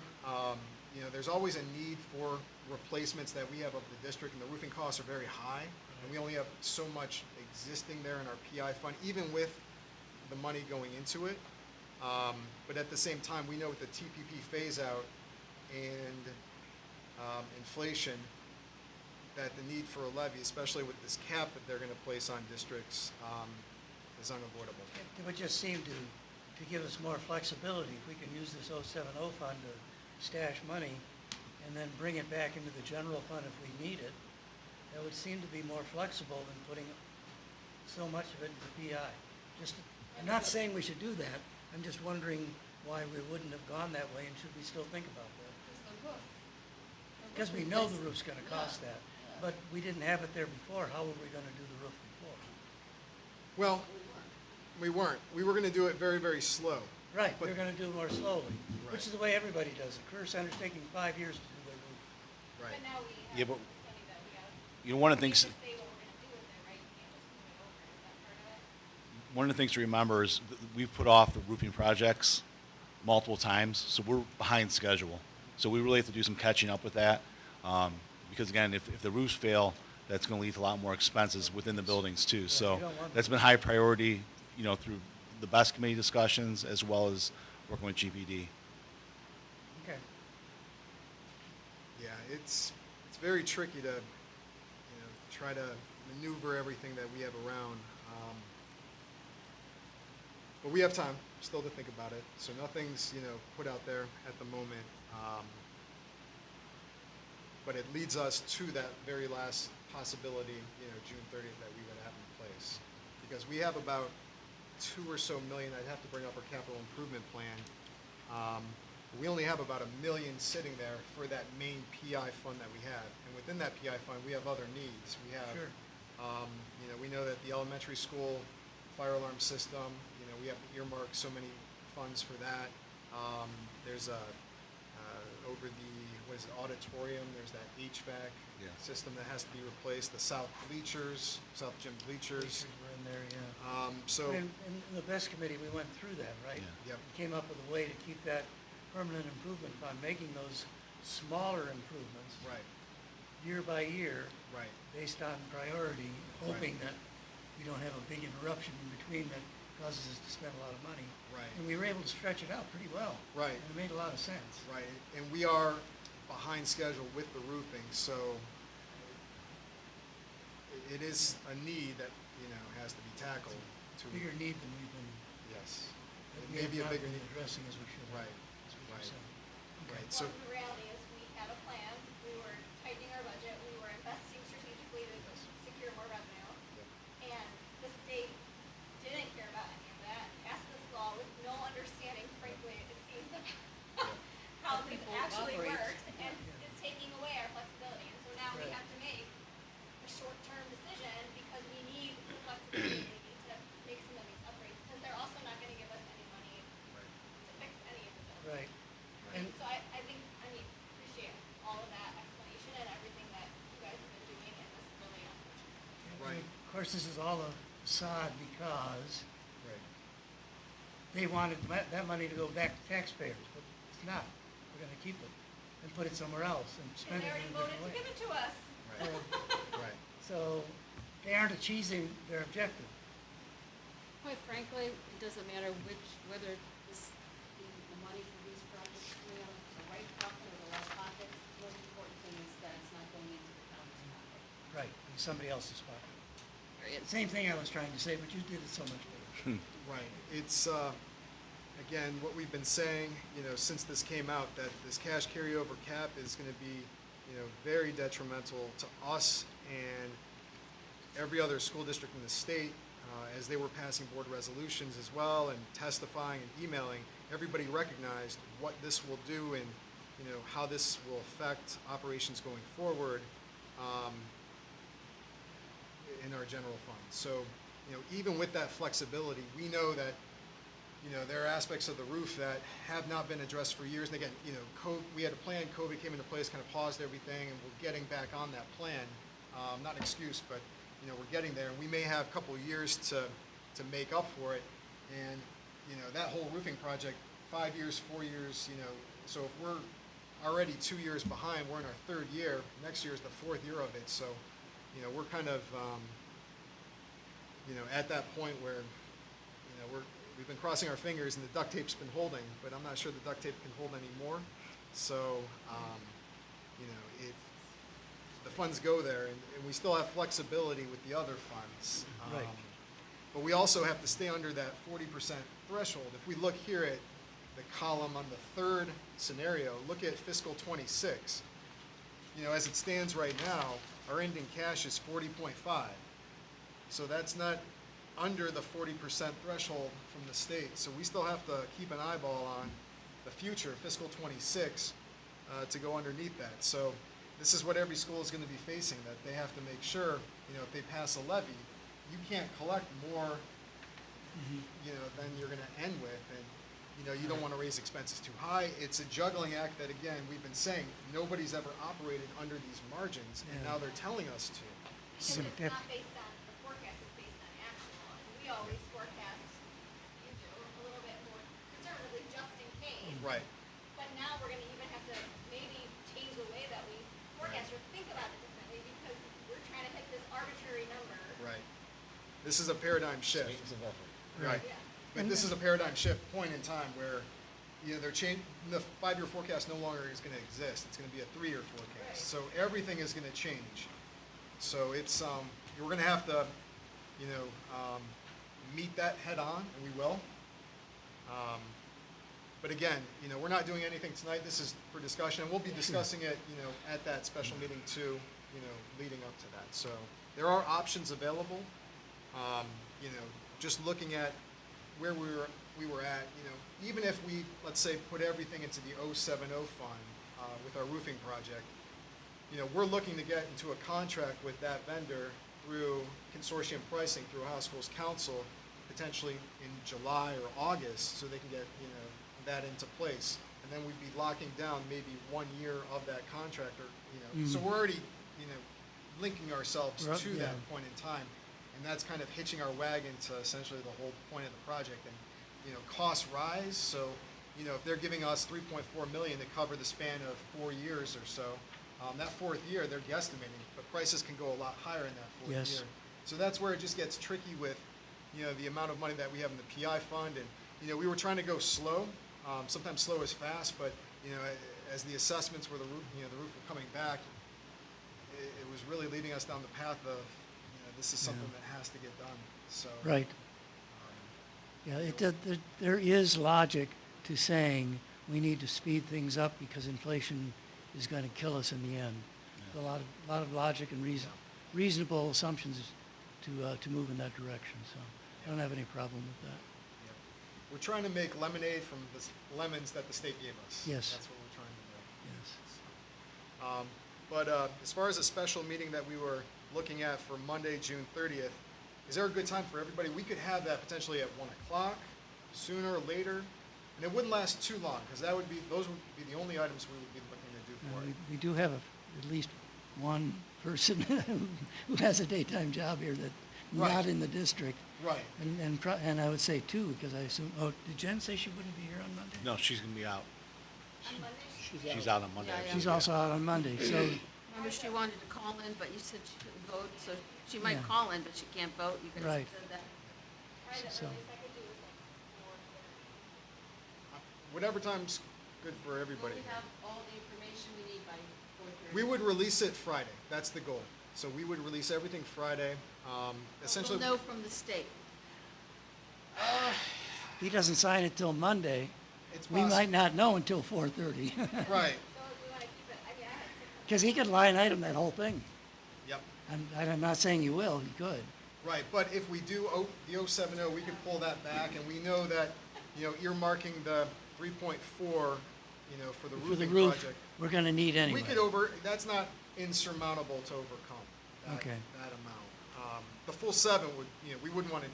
there's always a need for replacements that we have of the district, and the roofing costs are very high, and we only have so much existing there in our PI fund, even with the money going into it. But at the same time, we know with the TPP phase out and inflation, that the need for a levy, especially with this cap that they're going to place on districts, is unavoidable. It would just seem to give us more flexibility. If we can use this 070 fund to stash money and then bring it back into the general fund if we need it, that would seem to be more flexible than putting so much of it into PI. I'm not saying we should do that. I'm just wondering why we wouldn't have gone that way, and should we still think about that? Because we know the roof's gonna cost that, but we didn't have it there before. How were we gonna do the roof before? Well, we weren't. We were going to do it very, very slow. Right, But- we're gonna do it more slowly, Right. which is the way everybody does it. Career Center's taking 5 years to do their roof. Right. But now we have Yeah, but- this money that we gotta, One of the we things, can't just say what we're gonna do with it, right? You can't just move it over, is that part of it? one of the things to remember is we've put off the roofing projects multiple times, so we're behind schedule. So we really have to do some catching up with that. Because again, if the roofs fail, that's going to lead to a lot more expenses within the buildings too. you So don't want that's been high priority, through the best committee discussions as well as working with GPD. Okay. Yeah, it's very tricky to, try to maneuver everything that we have around. But we have time still to think about it, so nothing's, put out there at the moment. But it leads us to that very last possibility, June 30th, that we would have in place. Because we have about 2 or so million, I'd have to bring up our capital improvement plan. We only have about $1 million sitting there for that main PI fund that we have. And within that PI fund, we have other needs. We have, Sure. we know that the elementary school fire alarm system, we have earmarked so many funds for that. There's over the, auditorium, there's that HVAC Yeah. system that has to be replaced, the south gym bleachers. We're in there, yeah. So, In the BEST committee, we went through that, right? Yeah. Yep. We came up with a way to keep that permanent improvement fund, making those smaller improvements right, year by year, right, based on priority, hoping that we don't have a big interruption in between that causes us to spend a lot of money. Right. And we were able to stretch it out pretty well. Right. And it made a lot of sense. right. And we are behind schedule with the roofing, so it is a need that, has to be tackled to, Bigger need than we've been, yes. that It we may have be a not bigger been need. addressing as we should have. Right, As we right. said. Right, Well, so, the reality is we had a plan, we were tightening our budget, we were investing strategically to secure more revenue. And the state didn't care about any of that, passed this law with no understanding, frankly, it seems, of how this people actually operate. works, and is taking away our flexibility. And so now we Right. have to make a short-term decision because we need the flexibility to make some of these upgrades, because they're also not gonna give us any money to fix any of the buildings. Right. And So I think, appreciate all of that explanation and everything that you guys have been doing, and this is really unfortunate. Right. Of course, this is all a facade because right, they wanted that money to go back to taxpayers, but it's not. We're gonna keep it and put it somewhere else and Because spend they it already in a voted different to give way. it to us. right. So they aren't achieving their objective. Quite frankly, it doesn't matter whether the money for these projects coming out of the right pocket or the left pocket. The most important thing is that it's not going into the county's pocket. Right, in somebody else's pocket. Period. Same thing I was trying to say, but you did it so much better. Right. It's, again, what we've been saying, since this came out, that this cash carryover cap is going to be, very detrimental to us and every other school district in the state. As they were passing board resolutions as well and testifying and emailing, everybody recognized what this will do and, how this will affect operations going forward. In our general fund. So, even with that flexibility, we know that, there are aspects of the roof that have not been addressed for years. And again, we had a plan, COVID came into place, kind of paused everything, and we're getting back on that plan. Not an excuse, but, we're getting there. And we may have a couple of years to make up for it. And, that whole roofing project, 5 years, 4 years, so if we're already 2 years behind, we're in our third year, next year is the fourth year of it. So, we're kind of, at that point where, we've been crossing our fingers and the duct tape's been holding, but I'm not sure the duct tape can hold anymore. So, the funds go there, and we still have flexibility with the other funds. Right. But we also have to stay under that 40% threshold. If we look here at the column on the third scenario, look at fiscal '26. As it stands right now, our ending cash is 40.5. So that's not under the 40% threshold from the state. So we still have to keep an eyeball on the future, fiscal '26, to go underneath that. So this is what every school is going to be facing, that they have to make sure, if they pass a levy, you can't collect more, than you're going to end with. And, you don't want to raise expenses too high. It's a juggling act that, again, we've been saying, nobody's ever operated under these margins, and Yeah. now they're telling us to. Because it's not based on the forecast, it's based on actual, and we always forecast, you do, a little bit more conservatively, just in case. Right. But now we're gonna even have to maybe change the way that we forecast or think about it differently, because we're trying to hit this arbitrary number. Right. This is a paradigm shift. Right. Yeah. But this is a paradigm shift point in time where, they're changing, the 5-year forecast no longer is going to exist. It's going to be a 3-year forecast. Right. So everything is going to change. So it's, we're going to have to, meet that head on, and we will. But again, we're not doing anything tonight. This is for discussion, and we'll be discussing it, at that special meeting too, leading up to that. So there are options available. Just looking at where we were at, even if we, let's say, put everything into the 070 fund with our roofing project, we're looking to get into a contract with that vendor through consortium pricing through Ohio Schools Council, potentially in July or August, so they can get, that into place. And then we'd be locking down maybe 1 year of that contract, or, so we're already, linking ourselves Right, to yeah. that point in time. And that's kind of hitching our wagon to essentially the whole point of the project. And, costs rise, so, if they're giving us 3.4 million to cover the span of 4 years or so, that fourth year, they're guesstimating, but prices can go a lot higher in that fourth Yes. year. So that's where it just gets tricky with, the amount of money that we have in the PI fund. And, we were trying to go slow. Sometimes slow is fast, but, as the assessments were the roof were coming back, it was really leading us down the path of, this is something that has to get done. So. Right. Yeah, there is logic to saying we need to speed things up because inflation is going to kill us in the end. A lot of logic and reasonable assumptions to move in that direction. So I don't have any problem with that. We're trying to make lemonade from the lemons that the state gave us. Yes. That's what we're trying to do. Yes. But as far as a special meeting that we were looking at for Monday, June 30th, is there a good time for everybody? We could have that potentially at 1 o'clock, sooner or later, and it wouldn't last too long, because those would be the only items we would be looking to do for it. We do have at least one person who has a daytime job here that Right. not in the district. Right. And I would say two, because I assume, did Jen say she wouldn't be here on Monday? No, she's gonna be out. On Monday, She's out on Monday. Yeah, yeah. She's also out on Monday, so, Remember, she wanted to call in, but you said she couldn't vote, so she might Yeah. call in, but she can't vote. You could have Right. said that. probably the So- earliest I could do is like 4:30. Whatever time's good for Will everybody. we have all the information we need by 4:30? We would release it Friday. That's the goal. So we would release everything Friday. Essentially, We'll know from the state. he doesn't sign it till Monday. it's We possible. might not know until 4:30, Right. So if we want to keep it, I mean, I had 6 because he could line item that whole thing. Yep. I'm not saying you will, he could. Right, but if we do the 070, we can pull that back, and we know that, earmarking the 3.4, for the For the roofing roof, project, we're gonna need anyway. we could that's not insurmountable to overcome, Okay. that amount. The full 7 would, we wouldn't want to,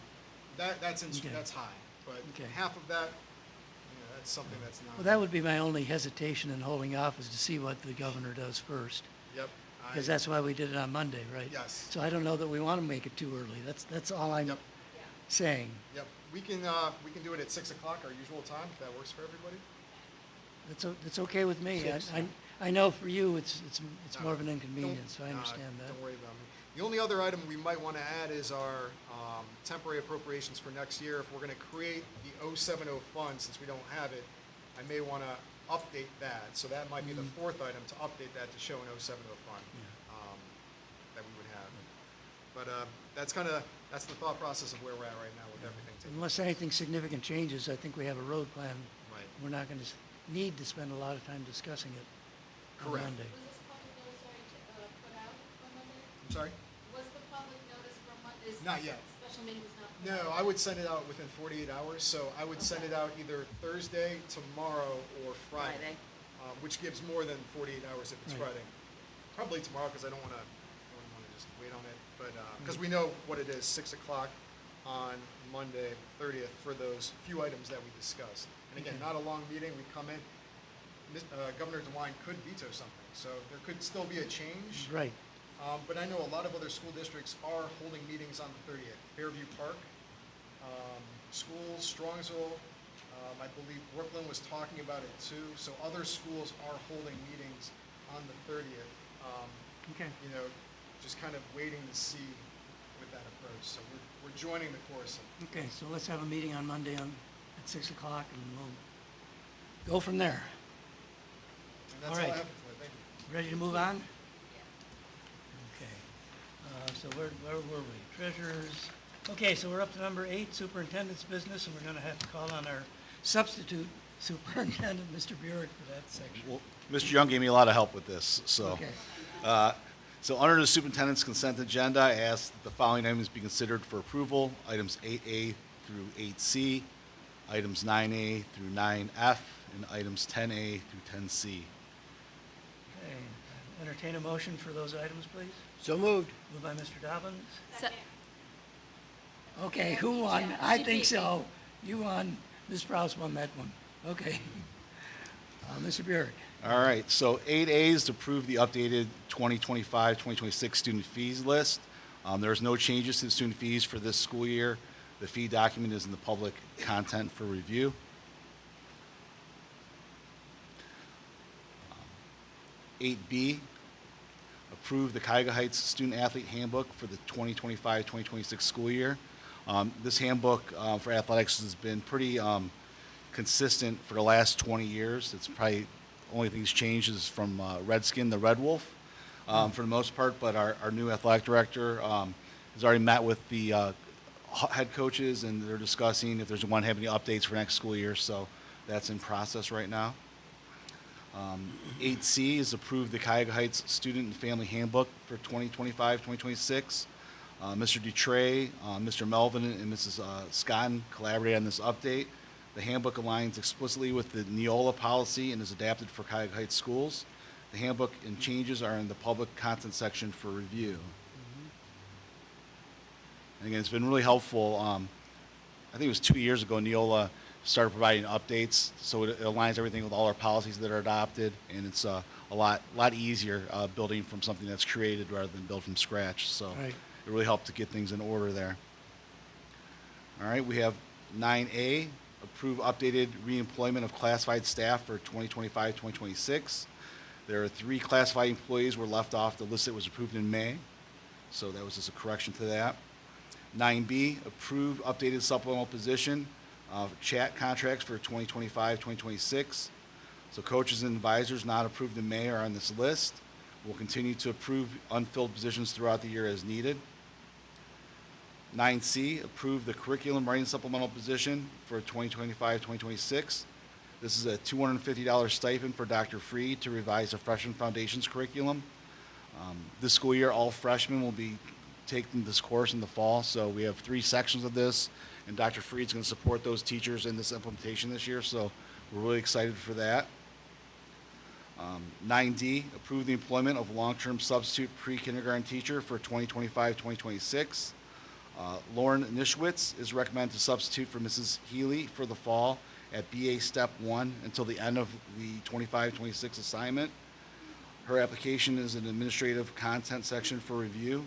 that's Okay. high, but Okay. half of that, that's something that's not. Well, that would be my only hesitation in holding off, is to see what the governor does first. Yep. Because that's why we did it on Monday, right? Yes. So I don't know that we want to make it too early. That's all I'm Yep. saying. Yep, we can do it at 6 o'clock, our usual time, if that works for everybody. It's okay with me. Six. I know for you, it's more of an Don't- inconvenience, so I understand that. Don't worry about me. The only other item we might want to add is our temporary appropriations for next year. If we're going to create the 070 fund, since we don't have it, I may want to update that. So that might be the fourth item, to update that to show an 070 fund that we would have. But that's the thought process of where we're at right now with everything taken. Unless anything significant changes, I think we have a road plan. Right. We're not going to need to spend a lot of time discussing it on Correct. Monday. Was this public notice already put out on Monday? I'm sorry? Was the public notice for Monday's? Not yet. Special meeting was not put out? No, I would send it out within 48 hours, so I would send it out either Thursday, tomorrow, or Friday. Friday. Which gives more than 48 hours if it's Right. Friday. Probably tomorrow, because I don't want to just wait on it, but, because we know what it is, 6 o'clock on Monday, 30th, for those few items that we discussed. And again, Okay. not a long meeting, we come in, Governor DeWine could veto something, so there could still be a change. Right. But I know a lot of other school districts are holding meetings on the 30th. Fairview Park, schools, Strongsville, I believe Brooklyn was talking about it too. So other schools are holding meetings on the 30th. Okay. Just kind of waiting to see with that approach. So we're joining the course. Okay, so let's have a meeting on Monday at 6 o'clock, and we'll go from there. And that's All all I right. have for today. Thank you. Ready to move on? Okay. So where were we? Treasurers. Okay, so we're up to number 8, superintendent's business, and we're going to have to call on our substitute superintendent, Mr. Burek, for that section. Well, Mr. Young gave me a lot of help with this, so. Okay. So under the superintendent's consent agenda, I ask that the following items be considered for approval. Items 8A through 8C, items 9A through 9F, and items 10A through 10C. Okay. Entertain a motion for those items, please. So moved. Moved by Mr. Dobbins. So, Okay, who won? I think so. You won. Ms. Prowse won that one. Okay. Mr. Burek. All right, so 8A is to approve the updated 2025-2026 student fees list. There's no changes to the student fees for this school year. The fee document is in the public content for review. 8B, approve the Cuyahoga Heights Student Athlete Handbook for the 2025-2026 school year. This handbook for athletics has been pretty consistent for the last 20 years. It's probably only thing that's changed is from Redskin to Red Wolf for the most part, but our new athletic director has already met with the head coaches, and they're discussing if there's one have any updates for next school year, so that's in process right now. 8C is approve the Cuyahoga Heights Student and Family Handbook for 2025-2026. Mr. Dutray, Mr. Melvin, and Mrs. Scotton collaborated on this update. The handbook aligns explicitly with the Neola policy and is adapted for Cuyahoga Heights schools. The handbook and changes are in the public content section for review. And again, it's been really helpful. I think it was 2 years ago, Neola started providing updates, so it aligns everything with all our policies that are adopted, and it's a lot easier building from something that's created rather than build from scratch. So Right. it really helped to get things in order there. All right, we have 9A, approve updated reemployment of classified staff for 2025-2026. There are 3 classified employees were left off the list that was approved in May, so that was just a correction to that. 9B, approve updated supplemental position chat contracts for 2025-2026. So coaches and advisors not approved in May are on this list. We'll continue to approve unfilled positions throughout the year as needed. 9C, approve the curriculum writing supplemental position for 2025-2026. This is a $250 stipend for Dr. Freed to revise the freshman foundations curriculum. This school year, all freshmen will be taking this course in the fall, so we have 3 sections of this, and Dr. Freed's going to support those teachers in this implementation this year, so we're really excited for that. 9D, approve the employment of long-term substitute pre-kindergarten teacher for 2025-2026. Lauren Nischwitz is recommended to substitute for Mrs. Healy for the fall at BA Step 1 until the end of the 25-26 assignment. Her application is an administrative content section for review.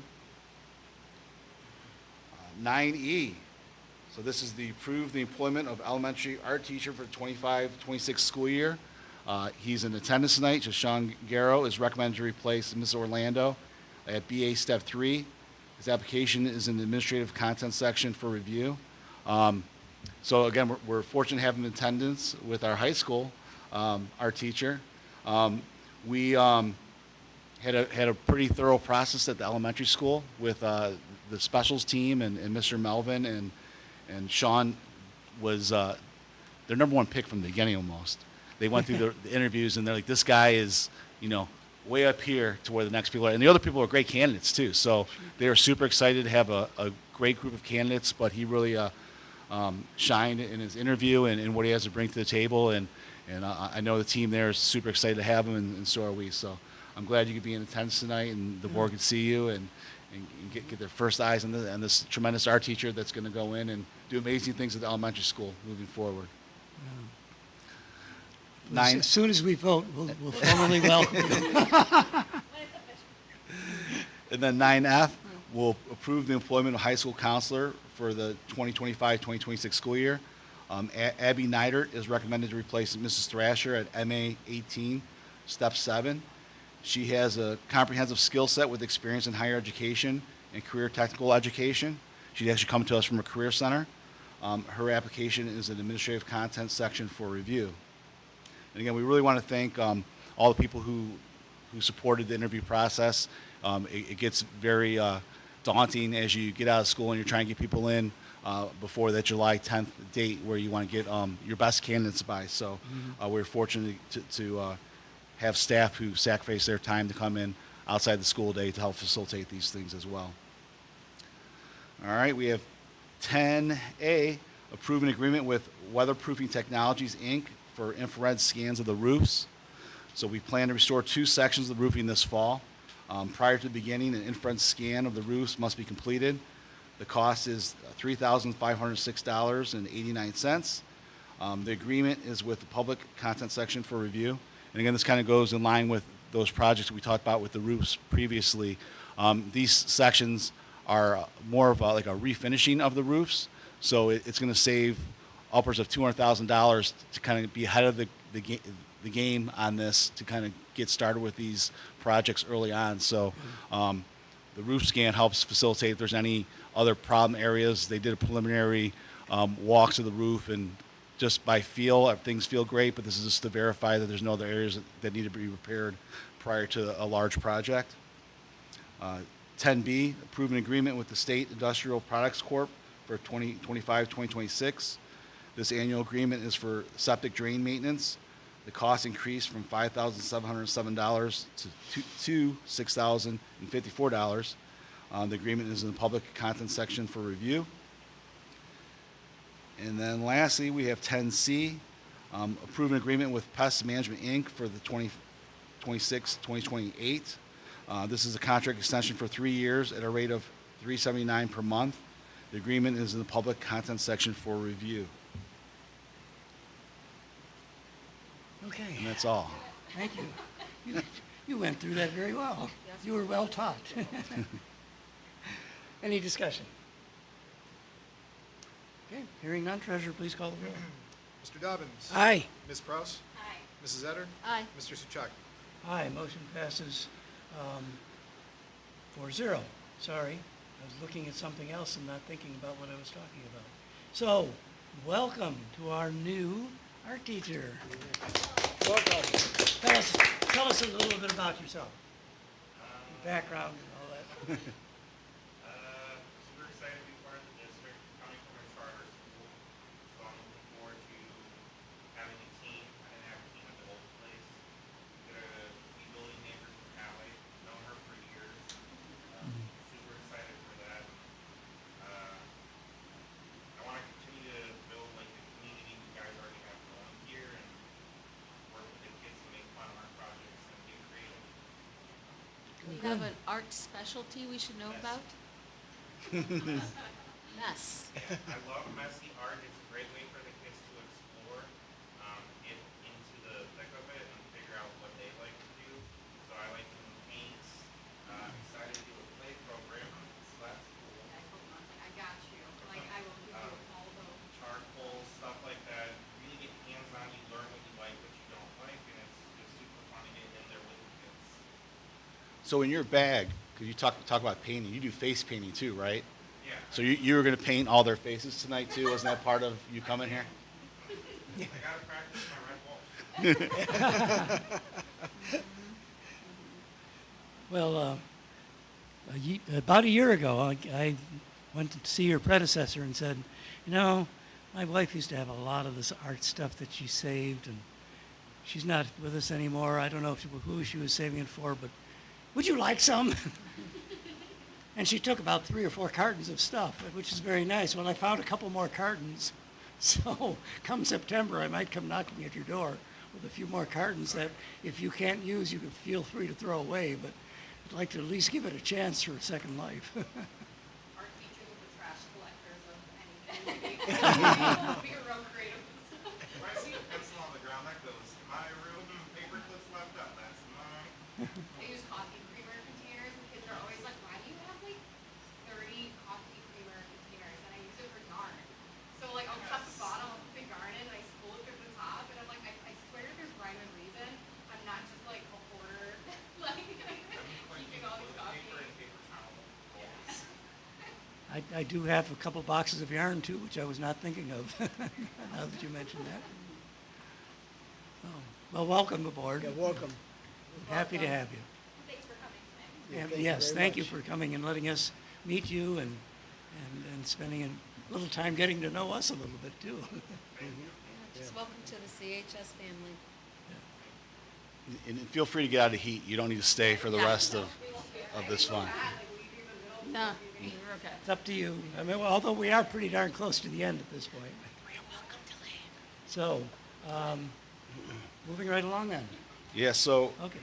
9E, so this is the approve the employment of elementary art teacher for 25-26 school year. He's in attendance tonight. Jashawn Garrow is recommended to replace Ms. Orlando at BA Step 3. His application is in the administrative content section for review. So again, we're fortunate to have him in attendance with our high school, our teacher. We had a pretty thorough process at the elementary school with the specials team and Mr. Melvin, and Sean was their number 1 pick from the beginning almost. They went through the interviews, and they're like, this guy is, way up here to where the next people are. And the other people are great candidates, too. So they were super excited to have a great group of candidates, but he really shined in his interview and what he has to bring to the table. And I know the team there is super excited to have him, and so are we. So I'm glad you could be in attendance tonight, and the board could see you and get their first eyes on this tremendous art teacher that's going to go in and do amazing things at the elementary school moving forward. As soon as we vote, we'll formally welcome you. When it's official. And then 9F, will approve the employment of high school counselor for the 2025-2026 school year. Abby Neidert is recommended to replace Mrs. Thrasher at MA 18, Step 7. She has a comprehensive skill set with experience in higher education and career technical education. She'd actually come to us from a career center. Her application is an administrative content section for review. And again, we really want to thank all the people who supported the interview process. It gets very daunting as you get out of school and you're trying to get people in. before that July 10th date where you want to get your best candidates by. So we're fortunate to have staff who sacrifice their time to come in outside the school day to help facilitate these things as well. All right, we have 10A, approve an agreement with Weatherproofing Technologies, Inc. for infrared scans of the roofs. So we plan to restore 2 sections of the roofing this fall. Prior to the beginning, an infrared scan of the roofs must be completed. The cost is $3,506.89. The agreement is with the public content section for review. And again, this kind of goes in line with those projects we talked about with the roofs previously. These sections are more of like a refinishing of the roofs. So it's going to save upwards of $200,000 to kind of be ahead of the game on this, to kind of get started with these projects early on. So the roof scan helps facilitate if there's any other problem areas. They did a preliminary walks of the roof, and just by feel, things feel great, but this is just to verify that there's no other areas that need to be repaired prior to a large project. 10B, approve an agreement with the State Industrial Products Corp. for 2025-2026. This annual agreement is for septic drain maintenance. The cost increased from $5,707 to $6,054. The agreement is in the public content section for review. And then lastly, we have 10C, approve an agreement with Pest Management, Inc. for the 2026-2028. This is a contract extension for 3 years at a rate of $379 per month. The agreement is in the public content section for review. Okay, And that's all. thank you. You went through that very well. You were well taught. Any discussion? Okay, hearing none, treasurer, please call the roll. Mr. Dobbins. Aye. Ms. Kraus. Aye. Mrs. Etter. Aye. Mr. Souchaki. Aye, motion passes 4-0. Sorry, I was looking at something else and not thinking about what I was talking about. So, welcome to our new art teacher. Welcome. Tell us a little bit about yourself, your background and all that. Super excited to be part of the district, coming from a charter school. So I'm looking forward to having a team. I didn't have a team at the old place. Got a building neighbor from Calais, known her for years. Super excited for that. I want to continue to build like the community you guys already have going here, and work with the kids to make fun art projects and get creative. Do you have an art specialty we should know about? Mess. I love messy art. It's a great way for the kids to explore, get into the thick of it, and figure out what they like to do. So I like doing paints. I'm excited to do a play program, so that's cool. I got you. Like, I will give you all those. Charcoal, stuff like that. Really get hands-on. You learn what you like, what you don't like, and it's just super fun to get in there with the kids. So in your bag, because you talk about painting, you do face painting too, right? Yeah. So you were going to paint all their faces tonight too? Wasn't that part of you coming here? I gotta practice my red wolf. Well, about a year ago, I went to see your predecessor and said, you know, my wife used to have a lot of this art stuff that she saved, and she's not with us anymore. I don't know who she was saving it for, but would you like some? And she took about 3 or 4 cartons of stuff, which is very nice. Well, I found a couple more cartons. So come September, I might come knocking at your door with a few more cartons that if you can't use, you can feel free to throw away. But I'd like to at least give it a chance for a second life. Art teachers are the trash collectors of anything. Be real creative. If I see a pencil on the ground, that goes to my room. Paper clips left out, that's mine. I use coffee creamer containers, and kids are always like, why do you have like 30 coffee creamer containers? And I use it for yarn. So like, I'll cut the bottom, I'll put the yarn in, and I spool it through the top, and I'm like, I swear there's rhyme and reason. I'm not just like a hoarder, like, keeping all these coffee. Paper and paper towel rolls. I do have a couple boxes of yarn too, which I was not thinking of, now that you mentioned that. Oh, well, welcome aboard. Yeah, welcome. Happy to have you. Thanks for coming tonight. Yeah, thank you Yes, very thank you much. for coming and letting us meet you and spending a little time getting to know us a little bit too. Just welcome to the CHS family. And feel free to get out of the heat. You don't need to stay for the Yeah. rest of this fun. No, you're okay. It's up to you. I mean, well, although we are pretty darn close to the end at this point. So, moving right along then. Yeah, so Okay.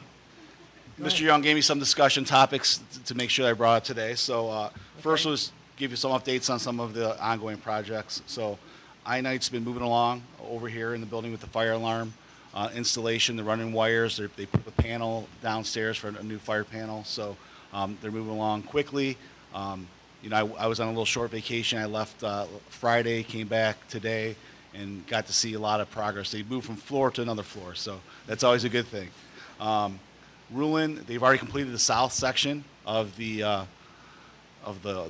Mr. Young gave me some discussion topics to make sure I brought up today. So first Okay. was give you some updates on some of the ongoing projects. So I-Night's been moving along over here in the building with the fire alarm installation, the running wires. They put the panel downstairs for a new fire panel. So they're moving along quickly. I was on a little short vacation. I left Friday, came back today, and got to see a lot of progress. They moved from floor to another floor, so that's always a good thing. Rulin, they've already completed the south section of the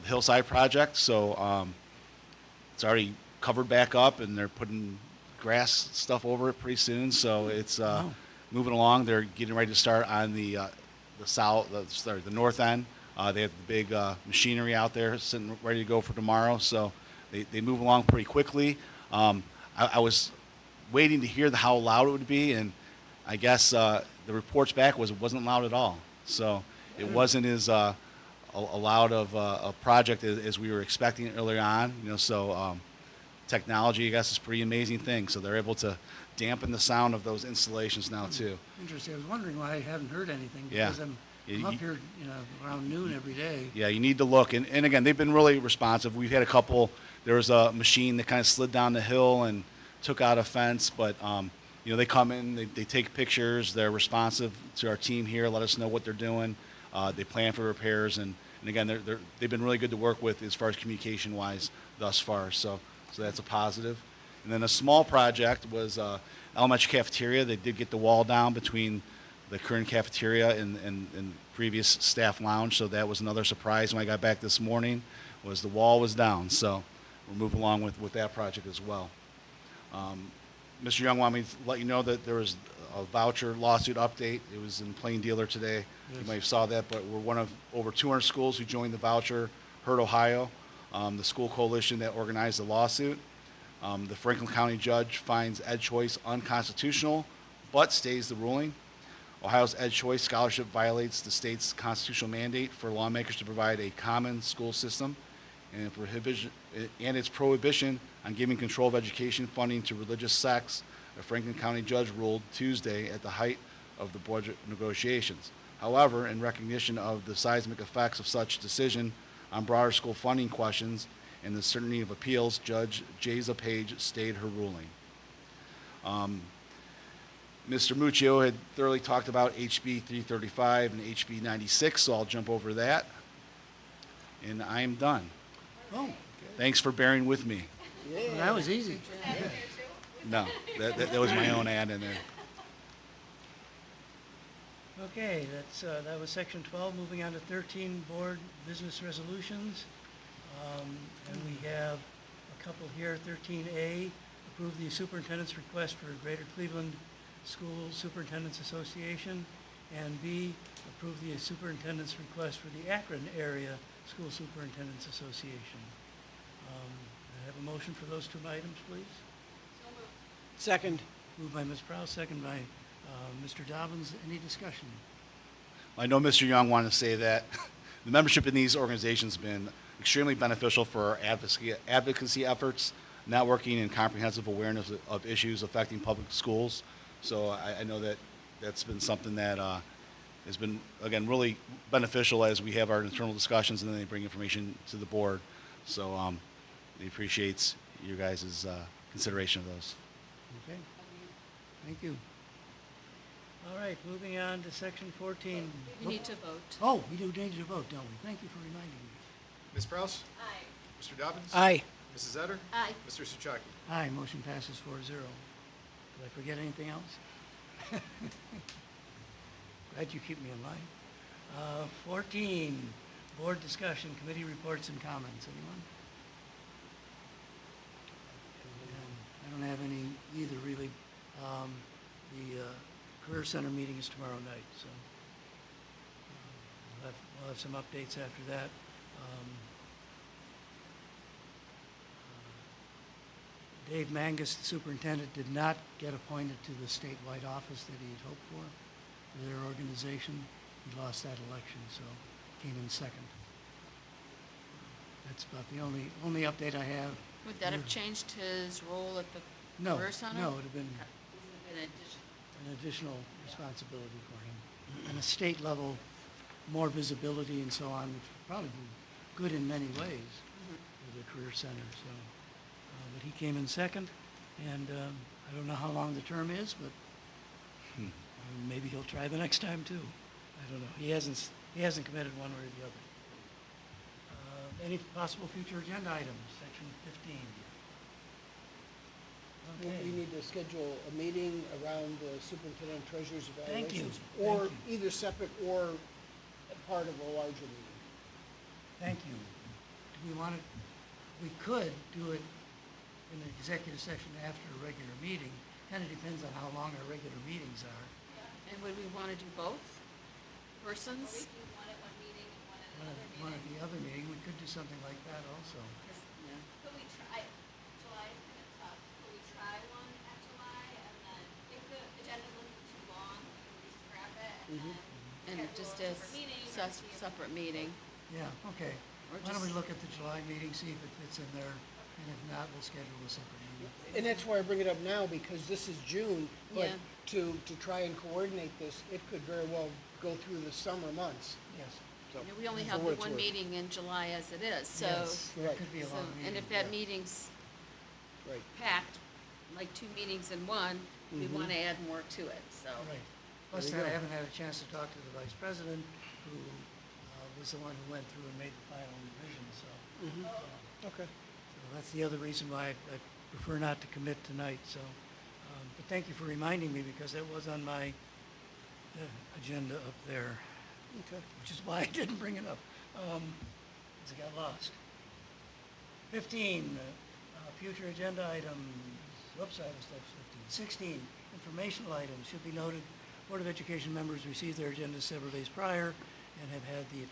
hillside project, so it's already covered back up, and they're putting grass stuff over it pretty soon. So it's Wow. moving along. They're getting ready to start on the north end. They have the big machinery out there sitting ready to go for tomorrow. So they move along pretty quickly. I was waiting to hear how loud it would be, and I guess the reports back was it wasn't loud at all. So it wasn't as a loud of a project as we were expecting earlier on. So technology, I guess, is a pretty amazing thing. So they're able to dampen the sound of those installations now too. Interesting. I was wondering why I haven't heard anything. Yeah. Because I'm You- up here, around noon every day. Yeah, you need to look. And again, they've been really responsive. We've had a couple, there was a machine that kind of slid down the hill and took out a fence, but, they come in, they take pictures, they're responsive to our team here, let us know what they're doing. They plan for repairs, and again, they've been really good to work with as far as communication-wise thus far, so that's a positive. And then a small project was elementary cafeteria. They did get the wall down between the current cafeteria and previous staff lounge, so that was another surprise when I got back this morning, was the wall was down. So we're moving along with that project as well. Mr. Young wanted me to let you know that there was a voucher lawsuit update. It was in Plain Dealer today. You might have saw that, but we're one of over 200 schools who joined the voucher, Hurt Ohio, the school coalition that organized the lawsuit. The Franklin County judge finds EdChoice unconstitutional, but stays the ruling. Ohio's EdChoice scholarship violates the state's constitutional mandate for lawmakers to provide a common school system, and its prohibition on giving control of education funding to religious sects. A Franklin County judge ruled Tuesday at the height of the budget negotiations. However, in recognition of the seismic effects of such decision on broader school funding questions and the certainty of appeals, Judge Jaza Page stayed her ruling. Mr. Muccio had thoroughly talked about HB 335 and HB 96, so I'll jump over that. And I am done. Oh, Thanks for bearing with me. well, that was easy. No, that was my own ad in there. Okay, that was section 12. Moving on to 13, board business resolutions. And we have a couple here. 13A, approve the superintendent's request for Greater Cleveland School Superintendent's Association. And B, approve the superintendent's request for the Akron Area School Superintendent's Association. I have a motion for those two items, please. Second. Moved by Ms. Prouse, second by Mr. Dobbins. Any discussion? I know Mr. Young wanted to say that the membership in these organizations has been extremely beneficial for our advocacy efforts, networking, and comprehensive awareness of issues affecting public schools. So I know that that's been something that has been, again, really beneficial as we have our internal discussions and then they bring information to the board. So he appreciates your guys' consideration of those. Okay, thank you. All right, moving on to section 14. You need to vote. Oh, we do need to vote, don't we? Thank you for reminding me. Ms. Prouse? Aye. Mr. Dobbins? Aye. Mrs. Etter? Aye. Mr. Souchaki? Aye, motion passes 4-0. Did I forget anything else? Glad you keep me in line. 14, board discussion, committee reports and comments. Anyone? I don't have any either, really. The Career Center meeting is tomorrow night, so we'll have some updates after that. Dave Mangus, the superintendent, did not get appointed to the statewide office that he had hoped for their organization. He lost that election, so came in second. That's about the only update I have. Would that have changed his role at the No, Career Center? no, it would have been In addition. an additional responsibility for him. And a state level, more visibility and so on, which would probably be good in many ways for the Career Center, so. But he came in second, and I don't know how long the term is, but maybe he'll try the next time too. I don't know. He hasn't committed one way or the other. Any possible future agenda items, section 15? We Okay. need to schedule a meeting around the superintendent treasurer's Thank you. evaluations. Or Thank you. either separate or a part of a larger meeting. Thank you. Do we want to, we could do it in the executive session after a regular meeting. Kind of depends on how long our regular meetings are. And would we want to do both Or we persons? do one at one meeting and one at One another at- One at meeting. the other meeting, we could do something like that also. Yeah. Could we try, July is kind of tough, could we try one at July and then if the agenda's a little too long, we scrap it and And then just schedule a as separate meeting or see if- separate meeting. Yeah, okay. Or Why don't we just- look at the July meeting, see if it fits in there, and if not, we'll schedule a separate meeting. And that's why I bring it up now, because this is June, but Yeah. to try and coordinate this, it could very well go through the summer months. Yes. So, You know, we only for have what the it's one worth. meeting in July as it is, so. Yes, that Right. could be a so- long meeting. And if that yeah. meeting's Right. packed, like 2 meetings in one, we want to add more to it, so. Right. Plus, you that I go. haven't had a chance to talk to the vice president, who was the one who went through and made the final revision, so. Okay. So that's the other reason why I prefer not to commit tonight, so. But thank you for reminding me, because that was on my agenda up there, Okay. which is why I didn't bring it up, because it got lost. 15, future agenda items, whoops, I was steps 15. 16, informational items should be noted. Board of Education members received their agendas several days prior and have had the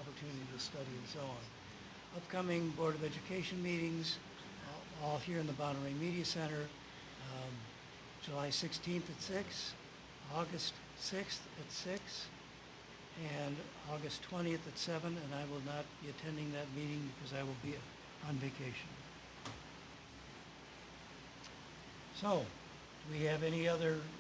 opportunity to study and so on. Upcoming Board of Education meetings, all here in the Monterey Media Center, July 16th at 6, August 6th at 6, and August 20th at 7, and I will not be attending that meeting because I will be on vacation. So, do we have any other